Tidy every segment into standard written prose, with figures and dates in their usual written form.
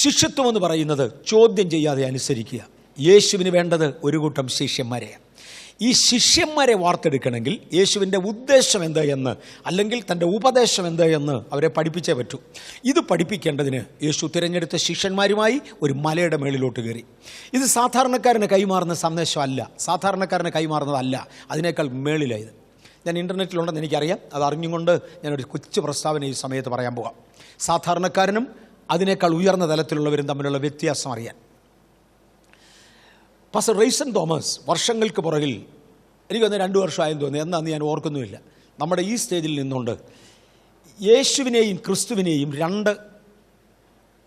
ശിഷ്യത്വം എന്ന് പറയുന്നത് ചോദ്യം ചെയ്യാതെ അനുസരിക്കുക. യേശുവിന് വേണ്ടത് ഒരു കൂട്ടം ശിഷ്യന്മാരെയാണ്. ഈ ശിഷ്യന്മാരെ വാർത്തെടുക്കണമെങ്കിൽ യേശുവിൻ്റെ ഉദ്ദേശം എന്ത് എന്ന്, അല്ലെങ്കിൽ തൻ്റെ ഉപദേശം എന്ത് എന്ന് അവരെ പഠിപ്പിച്ചേ പറ്റൂ. ഇത് പഠിപ്പിക്കേണ്ടതിന് യേശു തിരഞ്ഞെടുത്ത ശിഷ്യന്മാരുമായി ഒരു മലയുടെ മേളിലോട്ട് കയറി. ഇത് സാധാരണക്കാരന് കൈമാറുന്ന സന്ദേശമല്ല, സാധാരണക്കാരന് കൈമാറുന്നതല്ല, അതിനേക്കാൾ മേളിലായത്. ഞാൻ ഇൻ്റർനെറ്റിലുണ്ടെന്ന് എനിക്കറിയാം, അത് അറിഞ്ഞുകൊണ്ട് ഞാനൊരു കൊച്ചു പ്രസ്താവന ഈ സമയത്ത് പറയാൻ പോകാം. സാധാരണക്കാരനും അതിനേക്കാൾ ഉയർന്ന തലത്തിലുള്ളവരും തമ്മിലുള്ള വ്യത്യാസം അറിയാൻ. പാസ്റ്റർ റെയ്സൺ തോമസ് വർഷങ്ങൾക്ക് പുറകിൽ, എനിക്ക് തോന്നുന്നു 2 വർഷമായെന്ന് തോന്നി, എന്നാന്ന് ഞാൻ ഓർക്കുന്നുമില്ല, നമ്മുടെ ഈ സ്റ്റേജിൽ നിന്നുകൊണ്ട് യേശുവിനെയും ക്രിസ്തുവിനെയും 2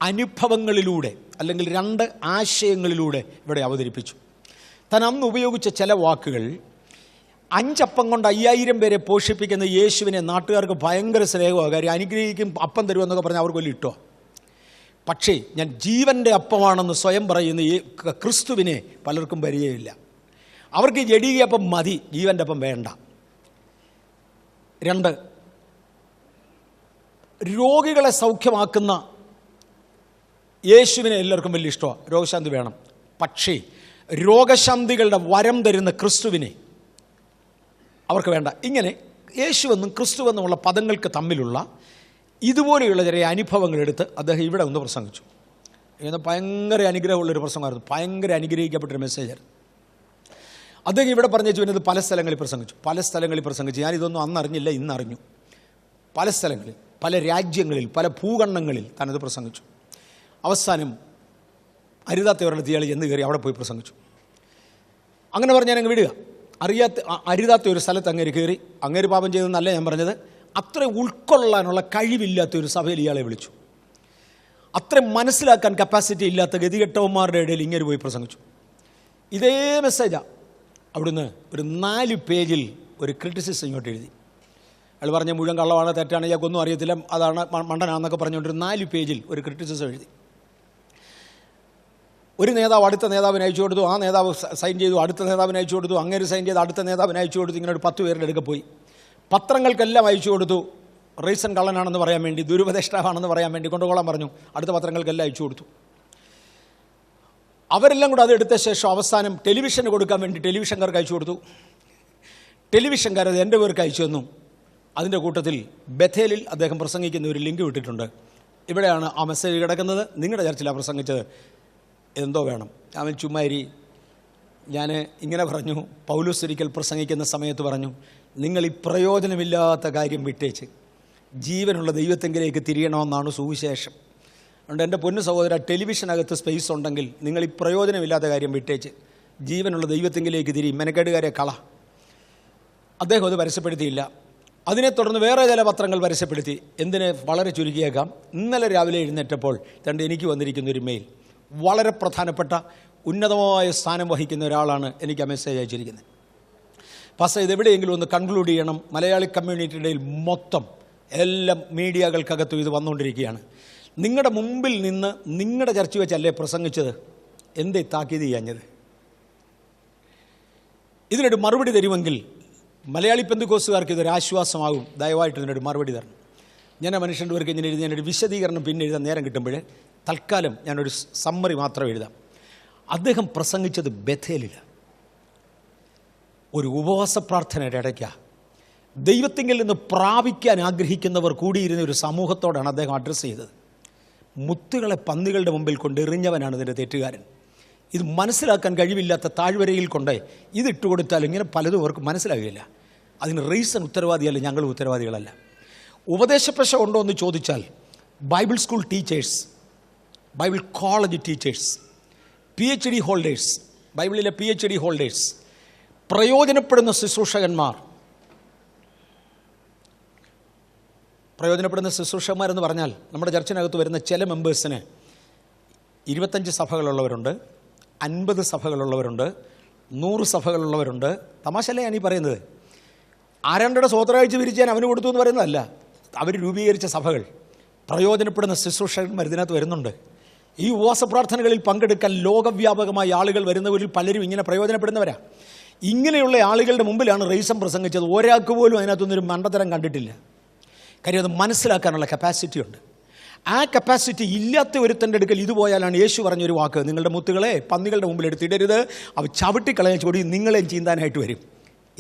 അനുഭവങ്ങളിലൂടെ അല്ലെങ്കിൽ 2 ആശയങ്ങളിലൂടെ ഇവിടെ അവതരിപ്പിച്ചു. താൻ അന്ന് ഉപയോഗിച്ച ചില വാക്കുകൾ, 5 അപ്പം കൊണ്ട് 5000 പേരെ പോഷിപ്പിക്കുന്ന യേശുവിനെ നാട്ടുകാർക്ക് ഭയങ്കര സ്നേഹമാണ്, കാര്യം അനുഗ്രഹിക്കും, അപ്പം തരുമെന്നൊക്കെ പറഞ്ഞാൽ അവർക്ക് വലിയ ഇഷ്ടമാണ്. പക്ഷേ ഞാൻ ജീവൻ്റെ അപ്പമാണെന്ന് സ്വയം പറയുന്ന ഈ ക്രിസ്തുവിനെ പലർക്കും പരിചയമില്ല. അവർക്ക് ജഡീകപ്പം മതി, ജീവൻ്റെ അപ്പം വേണ്ട. 2, രോഗികളെ സൗഖ്യമാക്കുന്ന യേശുവിനെ എല്ലാവർക്കും വലിയ ഇഷ്ടമാണ്, രോഗശാന്തി വേണം. പക്ഷേ രോഗശാന്തികളുടെ വരം തരുന്ന ക്രിസ്തുവിനെ അവർക്ക് വേണ്ട. ഇങ്ങനെ യേശുവെന്നും ക്രിസ്തുവെന്നുമുള്ള പദങ്ങൾക്ക് തമ്മിലുള്ള ഇതുപോലെയുള്ള ചെറിയ അനുഭവങ്ങളെടുത്ത് അദ്ദേഹം ഇവിടെ ഒന്ന് പ്രസംഗിച്ചു. ഇങ്ങനെ ഭയങ്കര അനുഗ്രഹമുള്ളൊരു പ്രസംഗമായിരുന്നു, ഭയങ്കര അനുഗ്രഹിക്കപ്പെട്ടൊരു മെസ്സേജായിരുന്നു. അദ്ദേഹം ഇവിടെ പറഞ്ഞു വെച്ചത് പല സ്ഥലങ്ങളിൽ പ്രസംഗിച്ചു. ഞാനിതൊന്നും അന്ന് അറിഞ്ഞില്ല, ഇന്നറിഞ്ഞു. പല സ്ഥലങ്ങളിൽ, പല രാജ്യങ്ങളിൽ, പല ഭൂഖണ്ഡങ്ങളിൽ താനത് പ്രസംഗിച്ചു. അവസാനം അരുതാത്തവരുടെ തീയാളി എന്ന് കയറി അവിടെ പോയി പ്രസംഗിച്ചു. അങ്ങനെ പറഞ്ഞ് ഞാനങ്ങ് വിടുക. അരുതാത്ത ഒരു സ്ഥലത്ത് അങ്ങേര് കയറി, അങ്ങേര് പാപം ചെയ്തെന്നല്ല ഞാൻ പറഞ്ഞത്, അത്ര ഉൾക്കൊള്ളാനുള്ള കഴിവില്ലാത്ത ഒരു സഭയിൽ ഇയാളെ വിളിച്ചു. അത്ര മനസ്സിലാക്കാൻ കപ്പാസിറ്റി ഇല്ലാത്ത ഗതികെട്ടവന്മാരുടെ ഇടയിൽ ഇങ്ങനെ പോയി പ്രസംഗിച്ചു. ഇതേ മെസ്സേജാണ്. അവിടുന്ന് ഒരു 4 പേജിൽ ഒരു ക്രിറ്റിസിസം ഇങ്ങോട്ട് എഴുതി. അയാൾ പറഞ്ഞ മുഴുവൻ കള്ളമാണ്, തെറ്റാണ്, ഇയാൾക്കൊന്നും അറിയത്തില്ല, അതാണ് മണ്ടനാണെന്നൊക്കെ പറഞ്ഞുകൊണ്ടൊരു 4 പേജിൽ ഒരു ക്രിറ്റിസിസം എഴുതി. ഒരു നേതാവ് അടുത്ത നേതാവിന് അയച്ചു കൊടുത്തു, ആ നേതാവ് സൈൻ ചെയ്തു, അടുത്ത നേതാവിന് അയച്ചു കൊടുത്തു, അങ്ങനെ സൈൻ ചെയ്ത് അടുത്ത നേതാവിന് അയച്ചു കൊടുത്തു. ഇങ്ങനെ ഒരു 10 പേരുടെ അടുക്ക പോയി. പത്രങ്ങൾക്കെല്ലാം അയച്ചു കൊടുത്തു. റീസൺ കള്ളനാണെന്ന് പറയാൻ വേണ്ടി, ദുരുപദേഷ്ടാവാണെന്ന് പറയാൻ വേണ്ടി കൊണ്ടുപോകാൻ പറഞ്ഞു. അടുത്ത പത്രങ്ങൾക്കെല്ലാം അയച്ചു കൊടുത്തു. അവരെല്ലാം കൂടെ അത് എടുത്ത ശേഷം അവസാനം ടെലിവിഷന് കൊടുക്കാൻ വേണ്ടി ടെലിവിഷൻകാർക്ക് അയച്ചു കൊടുത്തു. ടെലിവിഷൻകാരത് എൻ്റെ പേർക്ക് അയച്ചു തന്നു. അതിൻ്റെ കൂട്ടത്തിൽ ബഥേലിൽ അദ്ദേഹം പ്രസംഗിക്കുന്ന ഒരു ലിങ്ക് വിട്ടിട്ടുണ്ട്. ഇവിടെയാണ് ആ മെസ്സേജ് കിടക്കുന്നത്. നിങ്ങളുടെ ചർച്ചിലാണ് പ്രസംഗിച്ചത്, എന്തോ വേണം. അവൻ ചുമ്മാരി, ഞാൻ ഇങ്ങനെ പറഞ്ഞു, പൗലോസ് ഒരിക്കൽ പ്രസംഗിക്കുന്ന സമയത്ത് പറഞ്ഞു, നിങ്ങൾ ഈ പ്രയോജനമില്ലാത്ത കാര്യം വിട്ടേച്ച് ജീവനുള്ള ദൈവത്തെങ്കിലേക്ക് തിരിയണമെന്നാണ് സുവിശേഷം. അതുകൊണ്ട് എൻ്റെ പൊന്നു സഹോദര, ടെലിവിഷനകത്ത് സ്പേസ് ഉണ്ടെങ്കിൽ നിങ്ങൾ ഈ പ്രയോജനമില്ലാത്ത കാര്യം വിട്ടേച്ച് ജീവനുള്ള ദൈവത്തെങ്കിലേക്ക് തിരിയും, മെനക്കേടുകാരെ കള. അദ്ദേഹം അത് പരസ്യപ്പെടുത്തിയില്ല. അതിനെ തുടർന്ന് വേറെ ചില പത്രങ്ങൾ പരസ്യപ്പെടുത്തി. എന്തിനെ വളരെ ചുരുക്കിയേക്കാം, ഇന്നലെ രാവിലെ എഴുന്നേറ്റപ്പോൾ എനിക്ക് വന്നിരിക്കുന്ന ഒരു മെയിൽ, വളരെ പ്രധാനപ്പെട്ട ഉന്നതമായ സ്ഥാനം വഹിക്കുന്ന ഒരാളാണ് എനിക്ക് ആ മെസ്സേജ് അയച്ചിരിക്കുന്നത്. പക്ഷേ ഇതെവിടെയെങ്കിലും ഒന്ന് കൺക്ലൂഡ് ചെയ്യണം. മലയാളി കമ്മ്യൂണിറ്റിയുടെ മൊത്തം എല്ലാ മീഡിയകൾക്കകത്തും ഇത് വന്നുകൊണ്ടിരിക്കുകയാണ്. നിങ്ങളുടെ മുമ്പിൽ നിന്ന് നിങ്ങളുടെ ചർച്ച വെച്ചല്ലേ പ്രസംഗിച്ചത്, എന്തേ താക്കീത് ചെയ്യാഞ്ഞത്? ഇതിനൊരു മറുപടി തരുമെങ്കിൽ മലയാളി പെന്തക്കോസ്തുകാർക്ക് ഇതൊരു ആശ്വാസമാകും. ദയവായിട്ട് ഇതിനൊരു മറുപടി തരണം. ഞാൻ ആ മനുഷ്യൻ്റെ പേർക്ക് ഇങ്ങനെ എഴുതി, ഞാനൊരു വിശദീകരണം പിന്നെ എഴുതാൻ നേരം കിട്ടുമ്പോൾ തൽക്കാലം ഞാനൊരു സമ്മറി മാത്രം എഴുതാം. അദ്ദേഹം പ്രസംഗിച്ചത് ബഥേലിൽ ഒരു ഉപവാസ പ്രാർത്ഥനയുടെ ഇടയ്ക്കാണ്. ദൈവത്തിങ്കിൽ നിന്ന് പ്രാപിക്കാൻ ആഗ്രഹിക്കുന്നവർ കൂടിയിരുന്ന ഒരു സമൂഹത്തോടാണ് അദ്ദേഹം അഡ്രസ്സ് ചെയ്തത്. മുത്തുകളെ പന്നികളുടെ മുമ്പിൽ കൊണ്ട് എറിഞ്ഞവനാണ് ഇതിൻ്റെ തെറ്റുകാരൻ. ഇത് മനസ്സിലാക്കാൻ കഴിവില്ലാത്ത താഴ്വരയിൽ കൊണ്ട് ഇതിട്ട് കൊടുത്താൽ ഇങ്ങനെ പലതും അവർക്ക് മനസ്സിലാകില്ല. അതിന് റീസൺ ഉത്തരവാദിയല്ല, ഞങ്ങൾ ഉത്തരവാദികളല്ല. ഉപദേശപശ ഉണ്ടോ എന്ന് ചോദിച്ചാൽ Bible school teachers, Bible college teachers, PhD holders, ബൈബിളിലെ PhD ഹോൾഡേഴ്സ്, പ്രയോജനപ്പെടുന്ന ശുശ്രൂഷകന്മാർ. പ്രയോജനപ്പെടുന്ന ശുശ്രൂഷകന്മാരെന്ന് പറഞ്ഞാൽ നമ്മുടെ ചർച്ചിനകത്ത് വരുന്ന ചില മെമ്പേഴ്സിന് 25 സഭകളുള്ളവരുണ്ട്, 50 സഭകളുള്ളവരുണ്ട്, 100 സഭകളുള്ളവരുണ്ട്. തമാശല്ലേ ഞാനീ പറയുന്നത്. ആരാണ്ടയുടെ സ്വോത്രാഴ്ച വിരിച്ചാൻ അവന് കൊടുത്തു എന്ന് പറയുന്നതല്ല. അവർ രൂപീകരിച്ച സഭകൾ, പ്രയോജനപ്പെടുന്ന ശുശ്രൂഷകന്മാർ ഇതിനകത്ത് വരുന്നുണ്ട്. ഈ ഉപവാസ പ്രാർത്ഥനകളിൽ പങ്കെടുക്കാൻ ലോകവ്യാപകമായ ആളുകൾ വരുന്നവരിൽ പലരും ഇങ്ങനെ പ്രയോജനപ്പെടുന്നവരാ. ഇങ്ങനെയുള്ള ആളുകളുടെ മുമ്പിലാണ് റെയ്സൺ പ്രസംഗിച്ചത്. ഒരാൾക്ക് പോലും അതിനകത്തൊന്നൊരു മണ്ടത്തരം കണ്ടിട്ടില്ല. കാര്യം അത് മനസ്സിലാക്കാനുള്ള കപ്പാസിറ്റി ഉണ്ട്. ആ കപ്പാസിറ്റി ഇല്ലാത്ത ഒരുത്തൻ്റെ അടുക്കൽ ഇത് പോയാലാണ് യേശു പറഞ്ഞൊരു വാക്ക്, നിങ്ങളുടെ മുത്തുകളെ പന്നികളുടെ മുമ്പിൽ എടുത്തിടരുത്, അവ ചവിട്ടിക്കളയാൻ ചോടി നിങ്ങളെയും ചീന്താനായിട്ട് വരും.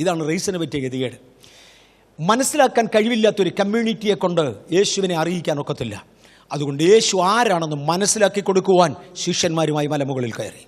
ഇതാണ് റേസിനെ പറ്റിയ ഗതികേട്. മനസ്സിലാക്കാൻ കഴിവില്ലാത്തൊരു കമ്മ്യൂണിറ്റിയെ കൊണ്ട് യേശുവിനെ അറിയിക്കാൻ ഒക്കത്തില്ല. അതുകൊണ്ട് യേശു ആരാണെന്ന് മനസ്സിലാക്കി കൊടുക്കുവാൻ ശിഷ്യന്മാരുമായി മലമുകളിൽ കയറി.